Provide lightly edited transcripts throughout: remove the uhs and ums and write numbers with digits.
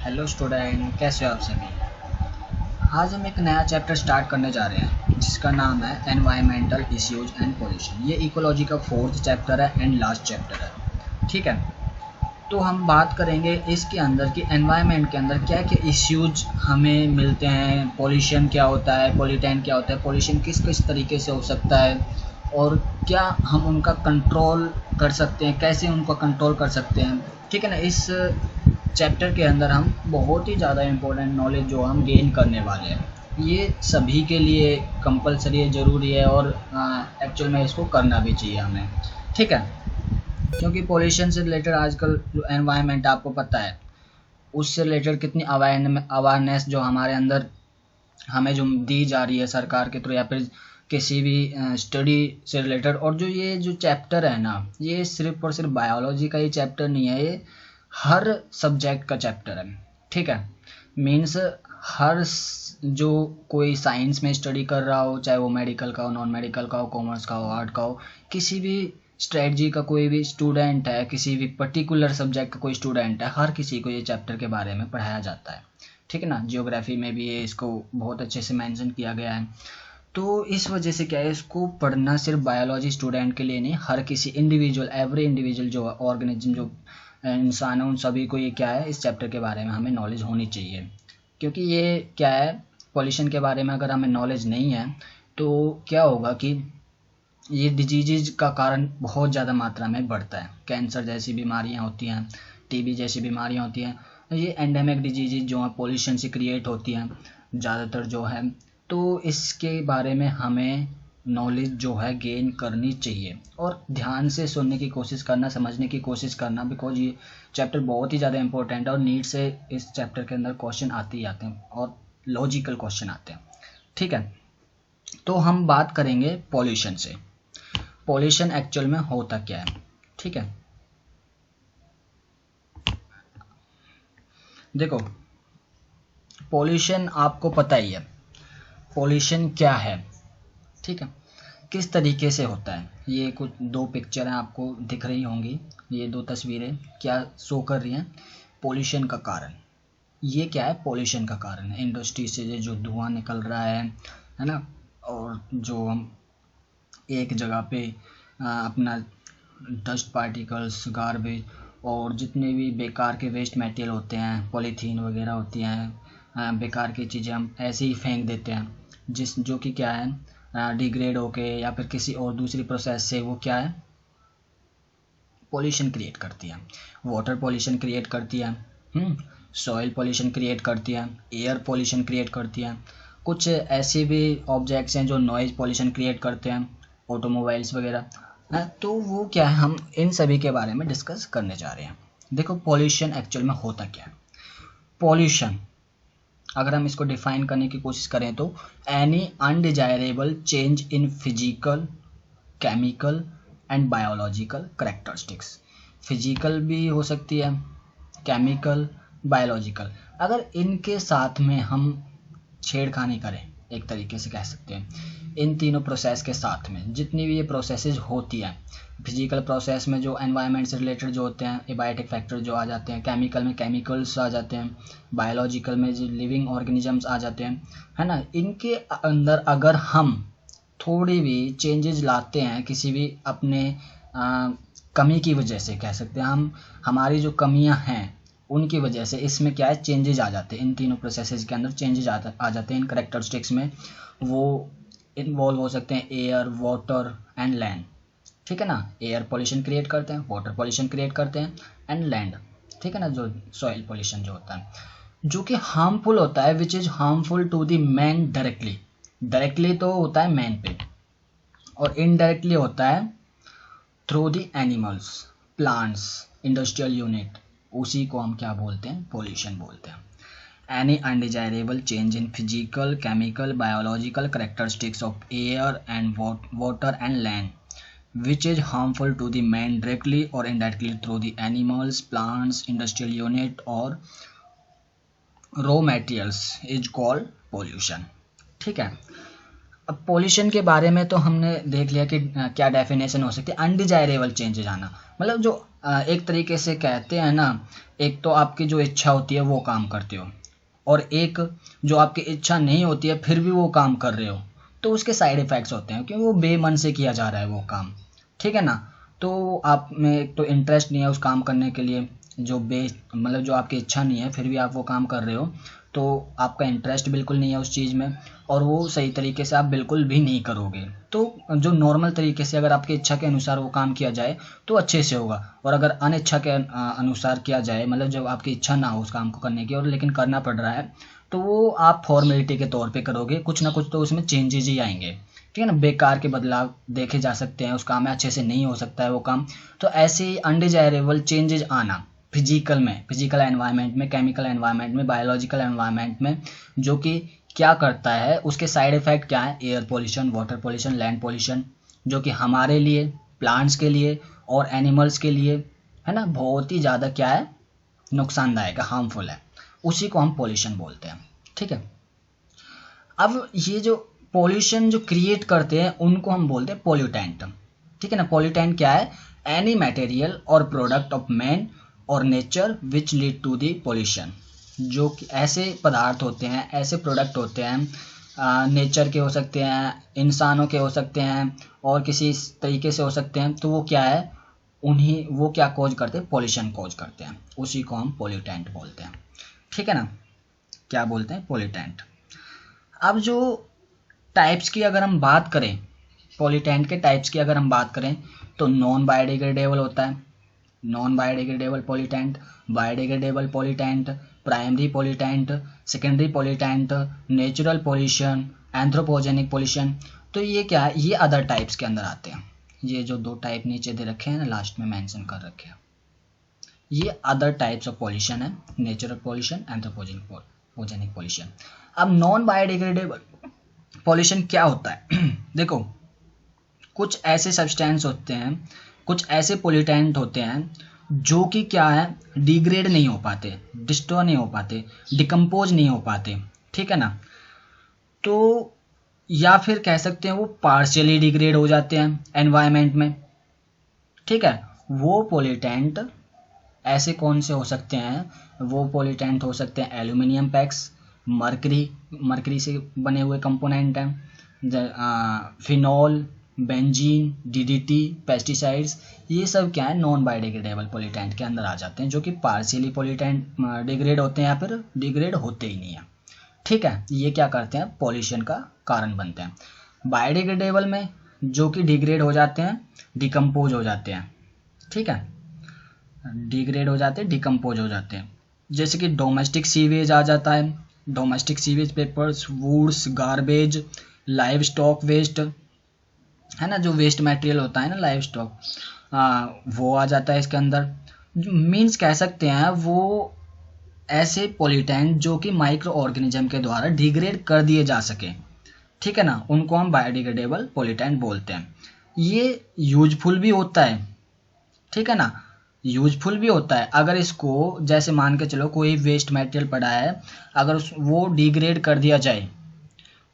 Hello student, कैसे हो आप सभी। आज हम एक नया चैप्टर स्टार्ट करने जा रहे हैं जिसका नाम है एनवायरमेंटल इश्यूज एंड पॉल्यूशन। ये इकोलॉजी का फोर्थ चैप्टर है एंड लास्ट चैप्टर है। ठीक है, तो हम बात करेंगे इसके अंदर कि एनवायरनमेंट के अंदर क्या क्या इश्यूज हमें मिलते हैं, पॉल्यूशन क्या होता है, पॉल्यूटेंट क्या होता है, पॉल्यूशन किस किस तरीके से हो सकता है और क्या हम उनका कंट्रोल कर सकते हैं, कैसे उनको कंट्रोल कर सकते हैं। ठीक है ना, इस चैप्टर के अंदर हम बहुत ही ज़्यादा इम्पोर्टेंट नॉलेज जो हम गेन करने वाले हैं। ये सभी के लिए कंपलसरी है, ज़रूरी है और एक्चुअल में इसको करना भी चाहिए हमें। ठीक है, क्योंकि पॉल्यूशन से रिलेटेड आजकल जो एनवायरनमेंट आपको पता है उससे रिलेटेड कितनी अवेयरनेस जो हमारे अंदर हमें जो दी जा रही है सरकार के थ्रू या फिर किसी भी स्टडी से रिलेटेड। और जो ये जो चैप्टर है ना, ये सिर्फ और सिर्फ बायोलॉजी का ही चैप्टर नहीं है, ये हर सब्जेक्ट का चैप्टर है। ठीक है, मीन्स जो कोई साइंस में स्टडी कर रहा हो, चाहे वो मेडिकल का हो, नॉन मेडिकल का हो, कॉमर्स का हो, आर्ट का हो, किसी भी स्ट्रेटजी का कोई भी स्टूडेंट है, किसी भी पर्टिकुलर सब्जेक्ट का कोई स्टूडेंट है, हर किसी को ये चैप्टर के बारे में पढ़ाया जाता है। ठीक है ना, जियोग्राफी में भी ये इसको बहुत अच्छे से मेंशन किया गया है। तो इस वजह से क्या है, इसको पढ़ना सिर्फ बायोलॉजी स्टूडेंट के लिए नहीं, हर किसी इंडिविजुअल, एवरी इंडिविजुअल जो ऑर्गेनिज्म, जो इंसान है, उन सभी को ये क्या है, इस चैप्टर के बारे में हमें नॉलेज होनी चाहिए। क्योंकि ये क्या है, पॉल्यूशन के बारे में अगर हमें नॉलेज नहीं है तो क्या होगा कि ये डिजीज़ का कारण बहुत ज़्यादा मात्रा में बढ़ता है। कैंसर जैसी बीमारियां होती हैं, टीबी जैसी बीमारियां होती हैं, ये एंडेमिक डिजीज़ जो है पॉल्यूशन से क्रिएट होती हैं ज़्यादातर जो है। तो इसके बारे में हमें नॉलेज जो है गेन करनी चाहिए और ध्यान से सुनने की कोशिश करना, समझने की कोशिश करना, बिकॉज ये चैप्टर बहुत ही ज़्यादा इंपॉर्टेंट है और नीट से इस चैप्टर के अंदर क्वेश्चन आते ही आते हैं और लॉजिकल क्वेश्चन आते हैं। ठीक है, तो हम बात करेंगे पॉल्यूशन से। पॉल्यूशन एक्चुअल में होता क्या है। ठीक है, देखो पॉल्यूशन आपको पता ही है, पॉल्यूशन क्या है। ठीक है, किस तरीके से होता है। ये कुछ दो पिक्चर हैं आपको दिख रही होंगी, ये दो तस्वीरें क्या शो कर रही हैं, पॉल्यूशन का कारण। ये क्या है, पॉल्यूशन का कारण है इंडस्ट्री से जो धुआं निकल रहा है ना, और जो हम एक जगह पे अपना डस्ट पार्टिकल्स, गार्बेज और जितने भी बेकार के वेस्ट मटेरियल होते हैं, पॉलीथीन वगैरह होती हैं, बेकार की चीज़ें हम ऐसे ही फेंक देते हैं, जो कि क्या है, डिग्रेड होके या फिर किसी और दूसरी प्रोसेस से वो क्या है, पॉल्यूशन क्रिएट करती है। वाटर पॉल्यूशन क्रिएट करती है, सॉइल पॉल्यूशन क्रिएट करती है, एयर पॉल्यूशन क्रिएट करती है। कुछ ऐसे भी ऑब्जेक्ट्स हैं जो नॉइज़ पॉल्यूशन क्रिएट करते हैं, ऑटोमोबाइल्स वगैरह है। तो वो क्या है, हम इन सभी के बारे में डिस्कस करने जा रहे हैं। देखो पॉल्यूशन एक्चुअल में होता क्या है। पॉल्यूशन अगर हम इसको डिफाइन करने की कोशिश करें तो any undesirable change in physical, chemical and biological characteristics. Physical भी हो सकती है, केमिकल, बायोलॉजिकल। अगर इनके साथ में हम छेड़खानी करें, एक तरीके से कह सकते हैं, इन तीनों प्रोसेस के साथ में जितनी भी ये प्रोसेसेस होती हैं, फिजिकल प्रोसेस में जो एनवायरनमेंट से रिलेटेड जो होते हैं एबायोटिक फैक्टर जो आ जाते हैं, केमिकल में केमिकल्स आ जाते हैं, बायोलॉजिकल में जो लिविंग ऑर्गेनिजम्स आ जाते हैं, है ना। इनके अंदर अगर हम थोड़ी भी चेंजेस लाते हैं, किसी भी अपने कमी की वजह से कह सकते हैं, हम हमारी जो कमियां हैं उनकी वजह से इसमें क्या है, चेंजेस आ जाते हैं। इन तीनों प्रोसेसेस के अंदर चेंजेस आ जाते हैं इन करेक्टरिस्टिक्स में। वो इन्वॉल्व हो सकते हैं एयर, वाटर एंड लैंड। ठीक है ना, एयर पॉल्यूशन क्रिएट करते हैं, वाटर पॉल्यूशन क्रिएट करते हैं एंड लैंड, ठीक है ना, जो सॉइल पॉल्यूशन जो होता है, जो कि हार्मफुल होता है, which is harmful to the man directly. Directly तो होता है मैन पे और इनडायरेक्टली होता है through the animals, plants, industrial unit. उसी को हम क्या बोलते हैं, पॉल्यूशन बोलते हैं। Any undesirable change in physical, chemical, biological characteristics of air and water and land, which is harmful to the man directly or indirectly through the animals, plants, industrial unit or raw materials, is called pollution। ठीक है, अब pollution के बारे में तो हमने देख लिया कि क्या डेफिनेशन हो सकती है। अनडिजायरेबल चेंजेज आना, मतलब जो एक तरीके से कहते हैं ना, एक तो आपकी जो इच्छा होती है वो काम करते हो, और एक जो आपकी इच्छा नहीं होती है फिर भी वो काम कर रहे हो, तो उसके साइड इफ़ेक्ट्स होते हैं, क्योंकि वो बेमन से किया जा रहा है वो काम, ठीक है ना। तो आप में एक तो इंटरेस्ट नहीं है उस काम करने के लिए, जो मतलब जो आपकी इच्छा नहीं है फिर भी आप वो काम कर रहे हो, तो आपका इंटरेस्ट बिल्कुल नहीं है उस चीज़ में, और वो सही तरीके से आप बिल्कुल भी नहीं करोगे। तो जो नॉर्मल तरीके से अगर आपकी इच्छा के अनुसार वो काम किया जाए तो अच्छे से होगा, और अगर अनिच्छा के अनुसार किया जाए, मतलब जब आपकी इच्छा ना हो उस काम को करने की और लेकिन करना पड़ रहा है, तो वो आप फॉर्मेलिटी के तौर पे करोगे, कुछ ना कुछ तो उसमें चेंजेज ही आएंगे, ठीक है ना। बेकार के बदलाव देखे जा सकते हैं उस काम में, अच्छे से नहीं हो सकता है वो काम। तो ऐसे ही अनडिजायरेबल चेंजेज आना फिजिकल एनवायरनमेंट में, केमिकल एनवायरनमेंट में, बायोलॉजिकल एनवायरनमेंट में, जो कि क्या करता है, उसके साइड इफ़ेक्ट क्या है, air pollution, water pollution, land pollution, जो कि हमारे लिए, प्लांट्स के लिए और एनिमल्स के लिए, है ना, बहुत ही ज़्यादा क्या है, नुकसानदायक है, हार्मफुल है। उसी को हम पोल्यूशन बोलते हैं, ठीक है। अब ये जो पोल्यूशन जो क्रिएट करते हैं उनको हम बोलते हैं पोल्यूटेंट, ठीक है ना। पोल्यूटेंट क्या है, any material or product of man or nature which lead to the pollution, जो कि ऐसे पदार्थ होते हैं, ऐसे प्रोडक्ट होते हैं, नेचर के हो सकते हैं, इंसानों के हो सकते हैं, और किसी तरीके से हो सकते हैं, तो वो क्या है, उन्हीं वो क्या कॉज करते हैं, पोल्यूशन कॉज करते हैं, उसी को हम पोल्यूटेंट बोलते हैं, ठीक है ना। क्या बोलते हैं, पोल्यूटेंट। अब जो टाइप्स की अगर हम बात करें, पोल्यूटेंट के टाइप्स की अगर हम बात करें, तो नॉन बायोडिग्रेडेबल होता है, non biodegradable pollutant, biodegradable pollutant, primary pollutant, secondary pollutant, natural pollution, anthropogenic pollution. तो ये क्या है, ये अदर टाइप्स के अंदर आते हैं। ये जो दो टाइप नीचे दे रखे हैं ना, लास्ट में मेंशन कर रखे हैं, ये अदर टाइप्स ऑफ पोल्यूशन है, नेचुरल पोल्यूशन, एंथ्रोपोजेनिक पोल्यूशन। अब नॉन बायोडिग्रेडेबल पोल्यूशन क्या होता है देखो, कुछ ऐसे सब्सटेंस होते हैं, कुछ ऐसे पोल्यूटेंट होते हैं जो कि क्या है, डिग्रेड नहीं हो पाते, डिस्ट्रॉय नहीं हो पाते, डिकम्पोज नहीं हो पाते, ठीक है ना। तो या फिर कह सकते हैं वो पार्शियली डिग्रेड हो जाते हैं एनवायरनमेंट में, ठीक है। वो पोल्यूटेंट ऐसे कौन से हो सकते हैं, वो पोल्यूटेंट हो सकते हैं एल्यूमिनियम पैक्स, मरकरी से बने हुए कंपोनेंट हैं, फिनॉल, बेंजीन, डीडीटी, पेस्टिसाइड्स, ये सब क्या है, नॉन बायोडिग्रेडेबल पोल्यूटेंट के अंदर आ जाते हैं, जो कि पार्शियली पोल्यूटेंट डिग्रेड होते हैं या फिर डिग्रेड होते ही नहीं है, ठीक है। ये क्या करते हैं, पॉल्यूशन का कारण बनते हैं। बायोडिग्रेडेबल में जो कि डिग्रेड हो जाते हैं, डिकम्पोज हो जाते हैं, ठीक है, डिग्रेड हो जाते हैं, डिकम्पोज हो जाते हैं, जैसे कि डोमेस्टिक सीवेज आ जाता है, domestic sewage, papers, woods, garbage, livestock waste, है ना, जो वेस्ट मटेरियल होता है ना, लाइव स्टॉक, वो आ जाता है इसके अंदर। मीन्स कह सकते हैं वो ऐसे पोल्यूटेंट जो कि माइक्रो ऑर्गेनिज्म के द्वारा डिग्रेड कर दिए जा सके, ठीक है ना, उनको हम बायोडिग्रेडेबल पोल्यूटेंट बोलते हैं। ये यूजफुल भी होता है, ठीक है ना, यूजफुल भी होता है। अगर इसको जैसे मान के चलो कोई वेस्ट मटेरियल पड़ा है, अगर वो डिग्रेड कर दिया जाए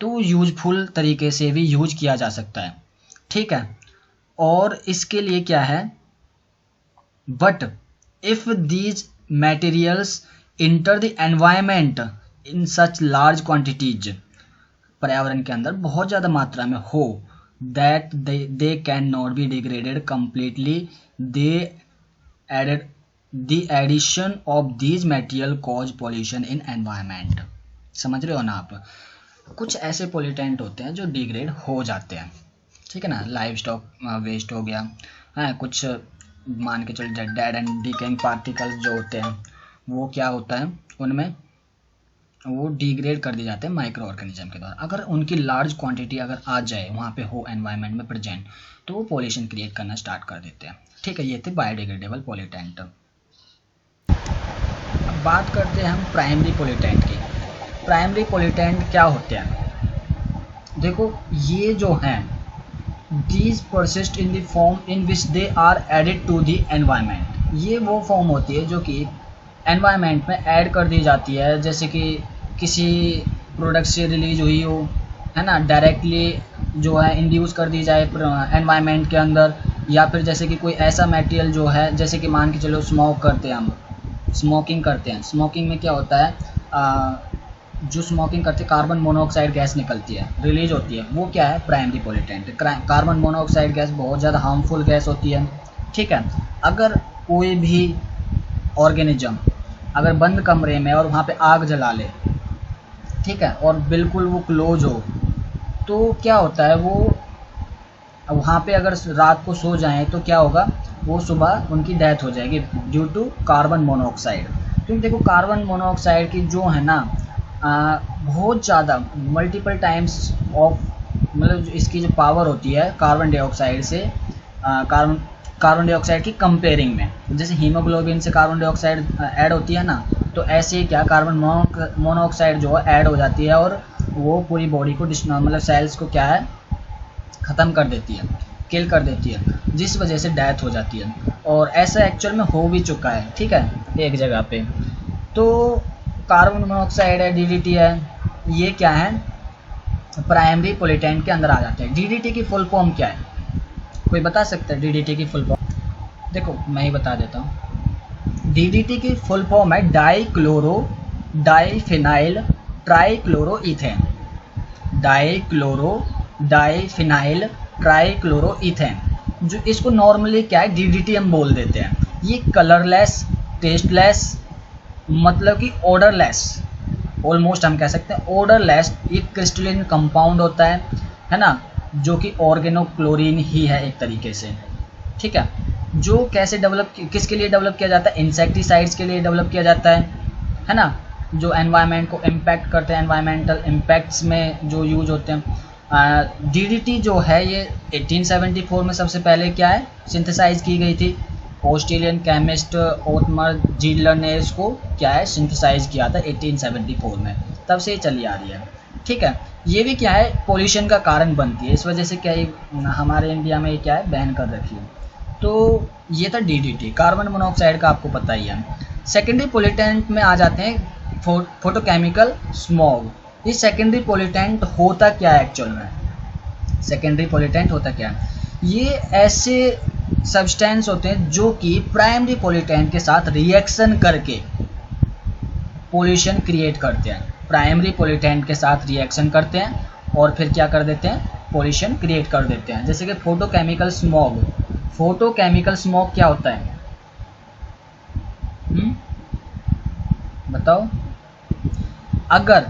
तो यूजफुल तरीके से भी यूज किया जा सकता है, ठीक है। और इसके लिए क्या है, but if these materials enter the environment in such large quantities, पर्यावरण के अंदर बहुत ज़्यादा मात्रा में हो, that they can not be degraded completely, they added the addition of these material cause pollution in environment. समझ रहे हो ना आप, कुछ ऐसे पोल्यूटेंट होते हैं जो डिग्रेड हो जाते हैं, ठीक है ना, लाइव स्टॉक वेस्ट हो गया है, कुछ मान के चलो डेड एंड डिकेइंग पार्टिकल्स जो होते हैं, वो क्या होता है, उनमें वो डिग्रेड कर दिए जाते हैं माइक्रो ऑर्गेनिज्म के द्वारा। अगर उनकी लार्ज क्वांटिटी अगर आ जाए वहाँ पे हो एनवायरनमेंट में प्रेजेंट, तो वो पॉल्यूशन क्रिएट करना स्टार्ट कर देते हैं, ठीक है। ये थे बायोडिग्रेडेबल पोल्यूटेंट। अब बात करते हैं हम प्राइमरी पोल्यूटेंट की। प्राइमरी पोल्यूटेंट क्या होते हैं, देखो ये जो हैं, these persist in the form in which they are added to the environment. ये वो फॉर्म होती है जो कि एनवायरनमेंट में ऐड कर दी जाती है, जैसे कि किसी प्रोडक्ट से रिलीज हुई हो, है ना, डायरेक्टली जो है इंड्यूस कर दी जाए एनवायरनमेंट के अंदर, या फिर जैसे कि कोई ऐसा मटेरियल जो है, जैसे कि मान के चलो स्मोक करते हैं हम, स्मोकिंग करते हैं, स्मोकिंग में क्या होता है, जो स्मोकिंग करते हैं कार्बन मोनोऑक्साइड गैस निकलती है, रिलीज होती है, वो क्या है, primary pollutant. Carbon monoxide gas बहुत ज़्यादा हार्मफुल गैस होती है, ठीक है। अगर कोई भी ऑर्गेनिज्म अगर बंद कमरे में और वहाँ पे आग जला ले, ठीक है, और बिल्कुल वो क्लोज हो, तो क्या होता है, वो वहाँ पे अगर रात को सो जाएं तो क्या होगा, वो सुबह उनकी डेथ हो जाएगी ड्यू टू कार्बन मोनोऑक्साइड। क्योंकि देखो कार्बन मोनोऑक्साइड की जो है ना बहुत ज़्यादा मल्टीपल टाइम्स ऑफ, मतलब इसकी जो पावर होती है कार्बन डाइऑक्साइड से, कार्बन डाइऑक्साइड की कंपेयरिंग में, जैसे हीमोग्लोबिन से कार्बन डाइऑक्साइड ऐड होती है ना, तो ऐसे ही क्या कार्बन मोनोऑक्साइड जो है ऐड हो जाती है, और वो पूरी बॉडी को मतलब सेल्स को क्या है, ख़त्म कर देती है, किल कर देती है, जिस वजह से डेथ हो जाती है। और ऐसा एक्चुअल में हो भी चुका है, ठीक है, एक जगह पे। तो कार्बन मोनोऑक्साइड है, डीडीटी है, ये क्या है, प्राइमरी पोल्यूटेंट के अंदर आ जाते हैं। डीडीटी की फुल फॉर्म क्या है, कोई बता सकता है डीडीटी की फुल फॉर्म? देखो मैं ही बता देता हूँ। डीडीटी की फुल फॉर्म है डाइक्लोरो डाइफिनाइल ट्राइक्लोरोइथेन। डाइक्लोरो डाइफिनाइल ट्राइक्लोरोइथेन, जो इसको नॉर्मली क्या है डीडीटी हम बोल देते हैं। ये कलरलेस, टेस्टलेस, मतलब कि ऑर्डरलेस, ऑलमोस्ट हम कह सकते हैं ऑर्डरलेस, ये क्रिस्टलिन कंपाउंड होता है ना, जो कि ऑर्गेनोक्लोरीन ही है एक तरीके से, ठीक है। जो कैसे डेवलप, किसके लिए डेवलप किया जाता है, इंसेक्टिसाइड्स के लिए डेवलप किया जाता है ना, जो एनवायरनमेंट को इम्पैक्ट करते हैं, एनवायरनमेंटल इम्पैक्ट्स में जो यूज होते हैं। डीडीटी जो है ये 1874 में सबसे पहले क्या है सिंथेसाइज की गई थी। ऑस्ट्रेलियन केमिस्ट ओथमर जीलर ने इसको क्या है सिंथेसाइज किया था 1874 में, तब से ये चली आ रही है, ठीक है। ये भी क्या है पोल्यूशन का कारण बनती है, इस वजह से क्या है हमारे इंडिया में ये क्या है बैन कर रखी है। तो ये था डीडीटी, कार्बन मोनोऑक्साइड का आपको पता ही है। सेकेंडरी पोल्यूटेंट में आ जाते हैं फोटोकेमिकल स्मॉग। ये सेकेंडरी पोल्यूटेंट होता क्या है एक्चुअल में, सेकेंडरी पोल्यूटेंट होता क्या है, ये ऐसे सब्सटेंस होते हैं जो कि प्राइमरी पोल्यूटेंट के साथ रिएक्शन करके पोल्यूशन क्रिएट करते हैं। प्राइमरी पोल्यूटेंट के साथ रिएक्शन करते हैं और फिर क्या कर देते हैं, पोल्यूशन क्रिएट कर देते हैं। जैसे कि फोटोकेमिकल स्मॉग। फोटोकेमिकल स्मॉग क्या होता है, बताओ। अगर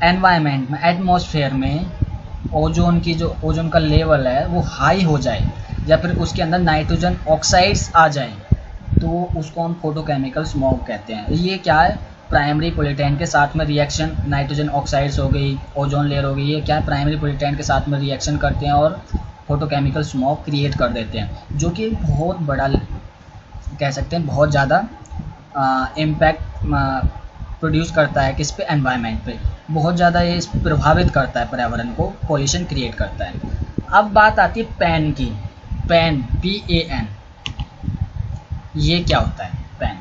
एनवायरनमेंट में, एटमॉस्फेयर में ओजोन की जो ओजोन का लेवल है वो हाई हो जाए, या फिर उसके अंदर नाइट्रोजन ऑक्साइड्स आ जाए, तो उसको हम फोटोकेमिकल स्मॉग कहते हैं। ये क्या है, प्राइमरी पोल्यूटेंट के साथ में रिएक्शन, नाइट्रोजन ऑक्साइड्स हो गई, ओजोन लेयर हो गई, ये क्या है प्राइमरी पोल्यूटेंट के साथ में रिएक्शन करते हैं और फोटोकेमिकल स्मॉग क्रिएट कर देते हैं, जो कि बहुत बड़ा कह सकते हैं, बहुत ज़्यादा इम्पैक्ट प्रोड्यूस करता है किस पे, एनवायरनमेंट पे, बहुत ज़्यादा ये प्रभावित करता है पर्यावरण को, पोल्यूशन क्रिएट करता है। अब बात आती है पैन की। पैन, PAN, ये क्या होता है पैन,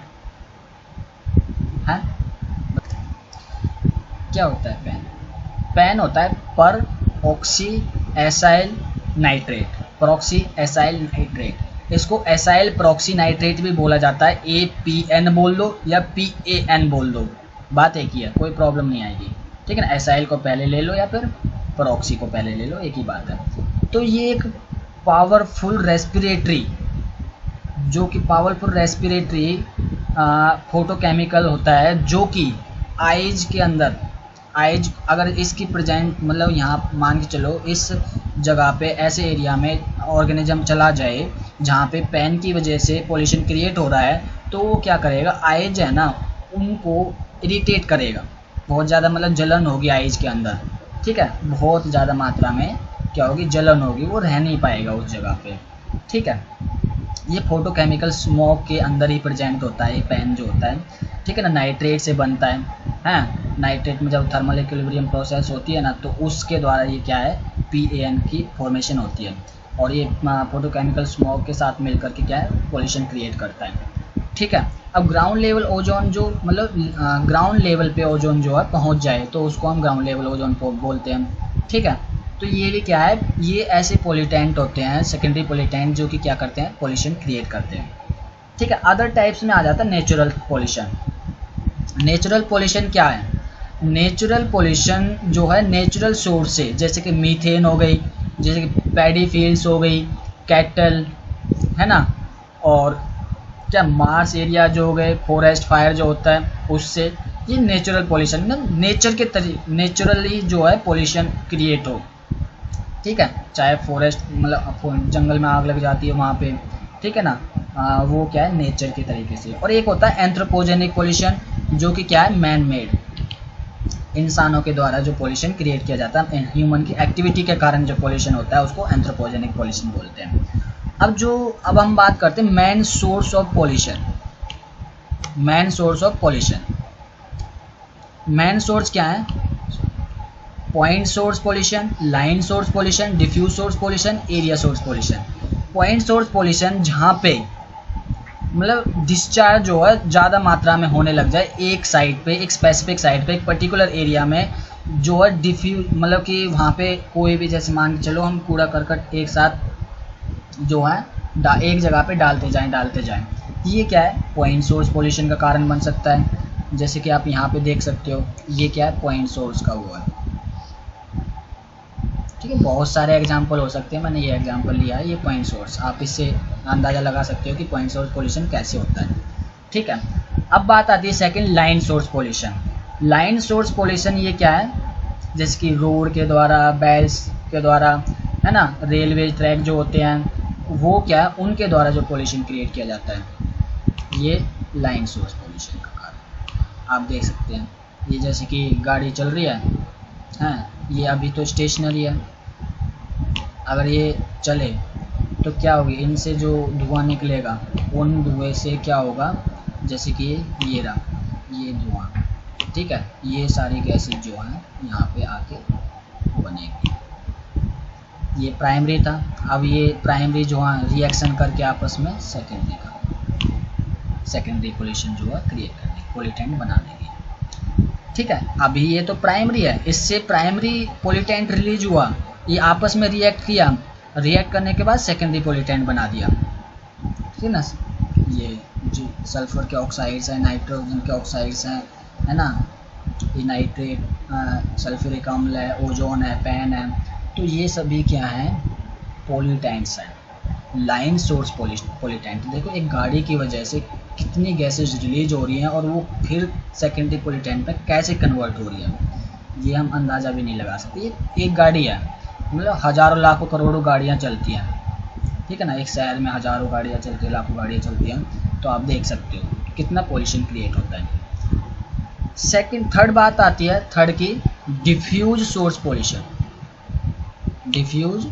है क्या होता है पैन? पैन होता है पर oxy acyl nitrate, परऑक्सी acyl nitrate. इसको एसाइल परऑक्सी नाइट्रेट भी बोला जाता है, APN बोल दो या PAN बोल दो, बात एक ही है, कोई प्रॉब्लम नहीं आएगी, ठीक है ना। एसाइल को पहले ले लो या फिर परऑक्सी को पहले ले लो, एक ही बात है। तो ये एक पावरफुल रेस्पिरेटरी, जो कि पावरफुल रेस्पिरेटरी फोटोकेमिकल होता है, जो कि आइज के अंदर, आइज अगर इसकी प्रेजेंट, मतलब यहाँ मान के चलो इस जगह पे ऐसे एरिया में ऑर्गेनिज्म चला जाए जहाँ पे पैन की वजह से पोल्यूशन क्रिएट हो रहा है, तो वो क्या करेगा, आइज है ना उनको इरिटेट करेगा, बहुत ज़्यादा मतलब जलन होगी आइज के अंदर, ठीक है, बहुत ज़्यादा मात्रा में क्या होगी, जलन होगी, वो रह नहीं पाएगा उस जगह पे, ठीक है। ये फोटोकेमिकल स्मॉग के अंदर ही प्रेजेंट होता है, ये पैन जो होता है, ठीक है ना, नाइट्रेट से बनता है, हाँ, नाइट्रेट में जब थर्मल इक्विलिब्रियम प्रोसेस होती है ना, तो उसके द्वारा ये क्या है, PAN की फॉर्मेशन होती है, और ये फोटोकेमिकल स्मॉग के साथ मिलकर के क्या है, पोल्यूशन क्रिएट करता है। ठीक है। अब ग्राउंड लेवल ओजोन जो मतलब ग्राउंड लेवल पे ओजोन जो है पहुंच जाए तो उसको हम ग्राउंड लेवल ओजोन बोलते हैं, ठीक है। तो ये भी क्या है, ये ऐसे पोल्यूटेंट होते हैं, सेकेंडरी पोल्यूटेंट, जो कि क्या करते हैं, पोल्यूशन क्रिएट करते हैं, ठीक है। अदर टाइप्स में आ जाता है नेचुरल पोल्यूशन। नेचुरल पोल्यूशन क्या है, नेचुरल पोल्यूशन जो है नेचुरल सोर्स से, जैसे कि मीथेन हो गई, जैसे कि पैडी फील्ड्स हो गई, कैटल, है ना, और क्या मार्स एरिया जो हो गए, फॉरेस्ट फायर जो होता है उससे, ये नेचुरल पोल्यूशन ना, नेचर के नेचुरली जो है पोल्यूशन क्रिएट हो, ठीक है। चाहे फॉरेस्ट मतलब जंगल में आग लग जाती है वहाँ पे, ठीक है ना, वो क्या है, नेचर के तरीके से। और एक होता है एंथ्रोपोजेनिक पोल्यूशन, जो कि क्या है, मैन मेड, इंसानों के द्वारा जो पोल्यूशन क्रिएट किया जाता है, ह्यूमन की एक्टिविटी के कारण जो पोल्यूशन होता है उसको एंथ्रोपोजेनिक पोल्यूशन बोलते हैं। अब हम बात करते हैं main source of pollution. Main source of pollution, main source क्या है, point source pollution, line source pollution, diffuse source pollution, area source pollution. Point source pollution जहाँ पे मतलब डिस्चार्ज जो है ज़्यादा मात्रा में होने लग जाए एक साइड पे, एक स्पेसिफिक साइड पे, एक पर्टिकुलर एरिया में, जो है डिफ्यूज मतलब कि वहाँ पे कोई भी, जैसे मान के चलो हम कूड़ा करकट एक साथ जो है एक जगह पे डालते जाएं, ये क्या है, पॉइंट सोर्स पोल्यूशन का कारण बन सकता है। जैसे कि आप यहाँ पे देख सकते हो, ये क्या है, पॉइंट सोर्स का हुआ है, ठीक है। बहुत सारे एग्जाम्पल हो सकते हैं, मैंने ये एग्जाम्पल लिया है, ये पॉइंट सोर्स, आप इससे अंदाज़ा लगा सकते हो कि पॉइंट सोर्स पोल्यूशन कैसे होता है, ठीक है। अब बात आती है second, line source pollution. Line source pollution ये क्या है, जैसे कि रोड के द्वारा, बेल्स के द्वारा, है ना, रेलवे ट्रैक जो होते हैं वो क्या है, उनके द्वारा जो पोल्यूशन क्रिएट किया जाता है, ये लाइन सोर्स पोल्यूशन का कारण आप देख सकते हैं। ये जैसे कि गाड़ी चल रही है, ये अभी तो स्टेशनरी है, अगर ये चले तो क्या होगी, इनसे जो धुआं निकलेगा उन धुएं से क्या होगा, जैसे कि ये रहा, ये धुआं, ठीक है, ये सारी गैसेज जो हैं यहाँ पे आके बनेगी। ये प्राइमरी था, अब ये प्राइमरी जो है रिएक्शन करके आपस में सेकेंडरी का, सेकेंडरी पोल्यूशन जो है क्रिएट कर देगी, पोल्यूटेंट बना देगी, ठीक है। अभी ये तो प्राइमरी है, इससे प्राइमरी पोल्यूटेंट रिलीज हुआ, ये आपस में रिएक्ट किया, रिएक्ट करने के बाद सेकेंडरी पोल्यूटेंट बना दिया, ठीक है ना। ये जो सल्फर के ऑक्साइड्स हैं, नाइट्रोजन के ऑक्साइड्स हैं, है ना, ये नाइट्रेट, सल्फ्यूरिक अम्ल है, ओजोन है, पैन है, तो ये सभी क्या हैं, पोल्यूटेंट्स हैं, लाइन सोर्स पोल्यूटेंट। देखो एक गाड़ी की वजह से कितनी गैसेज रिलीज हो रही हैं और वो फिर सेकेंडरी पोल्यूटेंट में कैसे कन्वर्ट हो रही है, ये हम अंदाज़ा भी नहीं लगा सकते। ये एक गाड़ी है, मतलब हज़ारों लाखों करोड़ों गाड़ियाँ चलती हैं, ठीक है ना, एक शहर में हज़ारों गाड़ियाँ चलती हैं, लाखों गाड़ियाँ चलती हैं, तो आप देख सकते हो कितना पोल्यूशन क्रिएट होता है। थर्ड बात आती है, थर्ड की, diffuse source pollution. Diffuse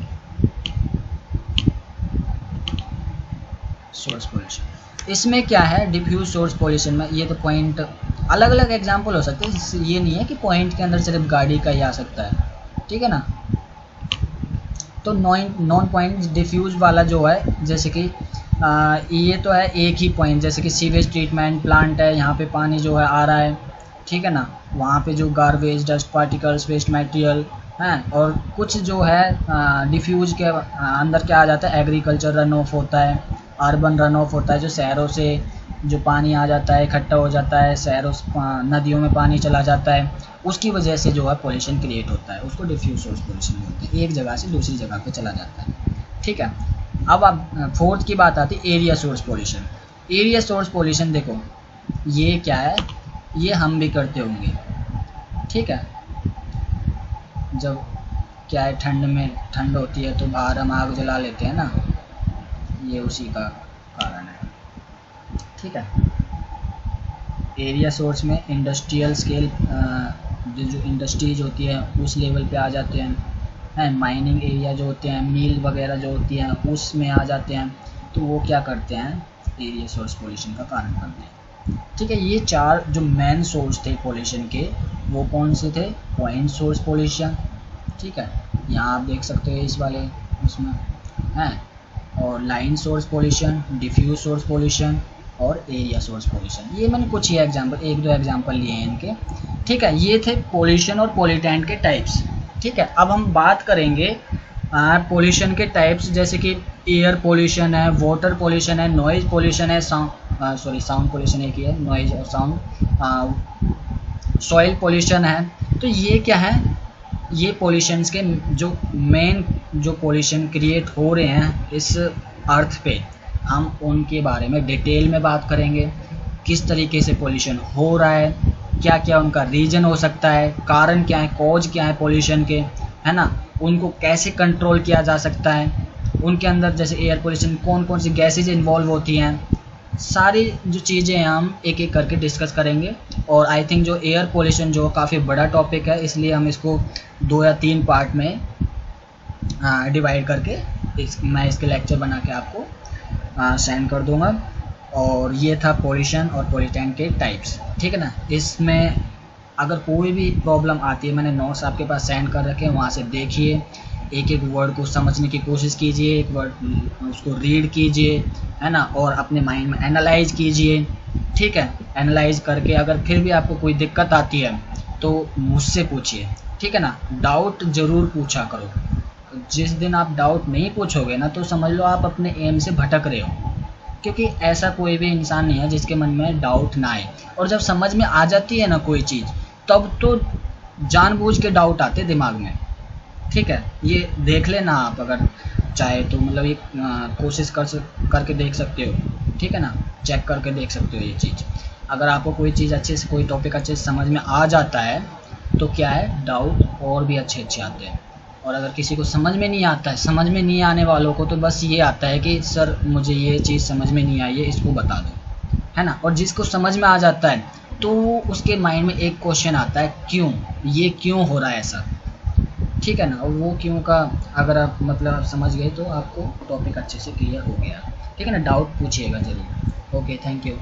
source pollution, इसमें क्या है, डिफ्यूज सोर्स पोल्यूशन में ये तो पॉइंट अलग अलग एग्जांपल हो सकते हैं, ये नहीं है कि पॉइंट के अंदर सिर्फ गाड़ी का ही आ सकता है, ठीक है ना। तो नॉन पॉइंट डिफ्यूज वाला जो है, जैसे कि ये तो है एक ही पॉइंट, जैसे कि सीवेज ट्रीटमेंट प्लांट है, यहाँ पे पानी जो है आ रहा है, ठीक है ना, वहाँ पे जो garbage, dust particles, waste material हैं, और कुछ जो है डिफ्यूज के अंदर क्या आ जाता है, एग्रीकल्चर रन ऑफ होता है, अर्बन रन ऑफ होता है, जो शहरों से जो पानी आ जाता है, इकट्ठा हो जाता है, शहरों नदियों में पानी चला जाता है, उसकी वजह से जो है पोल्यूशन क्रिएट होता है, उसको डिफ्यूज सोर्स पोल्यूशन बोलते हैं, एक जगह से दूसरी जगह पे चला जाता है, ठीक है। अब फोर्थ की बात आती है area source pollution. Area source pollution देखो ये क्या है, ये हम भी करते होंगे, ठीक है, जब क्या है ठंड होती है तो बाहर हम आग जला लेते हैं ना, ये उसी का कारण है, ठीक है। एरिया सोर्स में इंडस्ट्रियल स्केल, जो इंडस्ट्रीज होती है उस लेवल पे आ जाते हैं, माइनिंग एरिया जो होते हैं, मिल वगैरह जो होती हैं उसमें आ जाते हैं, तो वो क्या करते हैं, एरिया सोर्स पोल्यूशन का कारण बनते हैं, ठीक है। ये चार जो मेन सोर्स थे पोल्यूशन के, वो कौन से थे, पॉइंट सोर्स पोल्यूशन, ठीक है, यहाँ आप देख सकते हो इस वाले उसमें है, और line source pollution, diffuse source pollution, और एरिया सोर्स पोल्यूशन। ये मैंने कुछ ही एग्जाम्पल, एक दो एग्जाम्पल लिए हैं इनके, ठीक है। ये थे पोल्यूशन और पोल्यूटेंट के टाइप्स, ठीक है। अब हम बात करेंगे पोल्यूशन के टाइप्स, जैसे कि एयर पोल्यूशन है, वाटर पोल्यूशन है, नॉइज पोल्यूशन है, साउंड पोल्यूशन एक ही है, नॉइज और साउंड, सॉइल पोल्यूशन है। तो ये क्या है, ये पोल्यूशंस के जो मेन जो पोल्यूशन क्रिएट हो रहे हैं इस अर्थ पे, हम उनके बारे में डिटेल में बात करेंगे। किस तरीके से पोल्यूशन हो रहा है, क्या क्या उनका रीजन हो सकता है, कारण क्या है, कॉज क्या है पोल्यूशन के, है ना, उनको कैसे कंट्रोल किया जा सकता है, उनके अंदर जैसे एयर पोल्यूशन कौन कौन सी गैसेज इन्वॉल्व होती हैं, सारी जो चीज़ें हैं हम एक एक करके डिस्कस करेंगे। और आई थिंक जो एयर पोल्यूशन जो काफ़ी बड़ा टॉपिक है, इसलिए हम इसको 2 या 3 पार्ट में डिवाइड करके मैं इसके लेक्चर बना के आपको सेंड कर दूंगा। और ये था पोल्यूशन और पोल्यूटेंट के टाइप्स, ठीक है ना। इसमें अगर कोई भी प्रॉब्लम आती है, मैंने नोट्स आपके पास सेंड कर रखे हैं, वहाँ से देखिए, एक एक वर्ड को समझने की कोशिश कीजिए, एक वर्ड उसको रीड कीजिए, है ना, और अपने माइंड में एनालाइज कीजिए, ठीक है। एनालाइज करके अगर फिर भी आपको कोई दिक्कत आती है तो मुझसे पूछिए, ठीक है ना। डाउट ज़रूर पूछा करो। जिस दिन आप डाउट नहीं पूछोगे ना, तो समझ लो आप अपने एम से भटक रहे हो, क्योंकि ऐसा कोई भी इंसान नहीं है जिसके मन में डाउट ना आए। और जब समझ में आ जाती है ना कोई चीज़, तब तो जानबूझ के डाउट आते दिमाग में, ठीक है। ये देख लेना आप अगर चाहे तो, मतलब ये कोशिश करके देख सकते हो, ठीक है ना, चेक करके देख सकते हो ये चीज़। अगर आपको कोई चीज़ अच्छे से, कोई टॉपिक अच्छे से समझ में आ जाता है तो क्या है, डाउट और भी अच्छे अच्छे आते हैं। और अगर किसी को समझ में नहीं आता है, समझ में नहीं आने वालों को तो बस ये आता है कि सर मुझे ये चीज़ समझ में नहीं आई है, इसको बता दो, है ना। और जिसको समझ में आ जाता है तो उसके माइंड में एक क्वेश्चन आता है, क्यों, ये क्यों हो रहा है ऐसा, ठीक है ना। और वो क्यों का अगर आप मतलब समझ गए तो आपको टॉपिक अच्छे से क्लियर हो गया, ठीक है ना। डाउट पूछिएगा ज़रूर। Okay, thank you.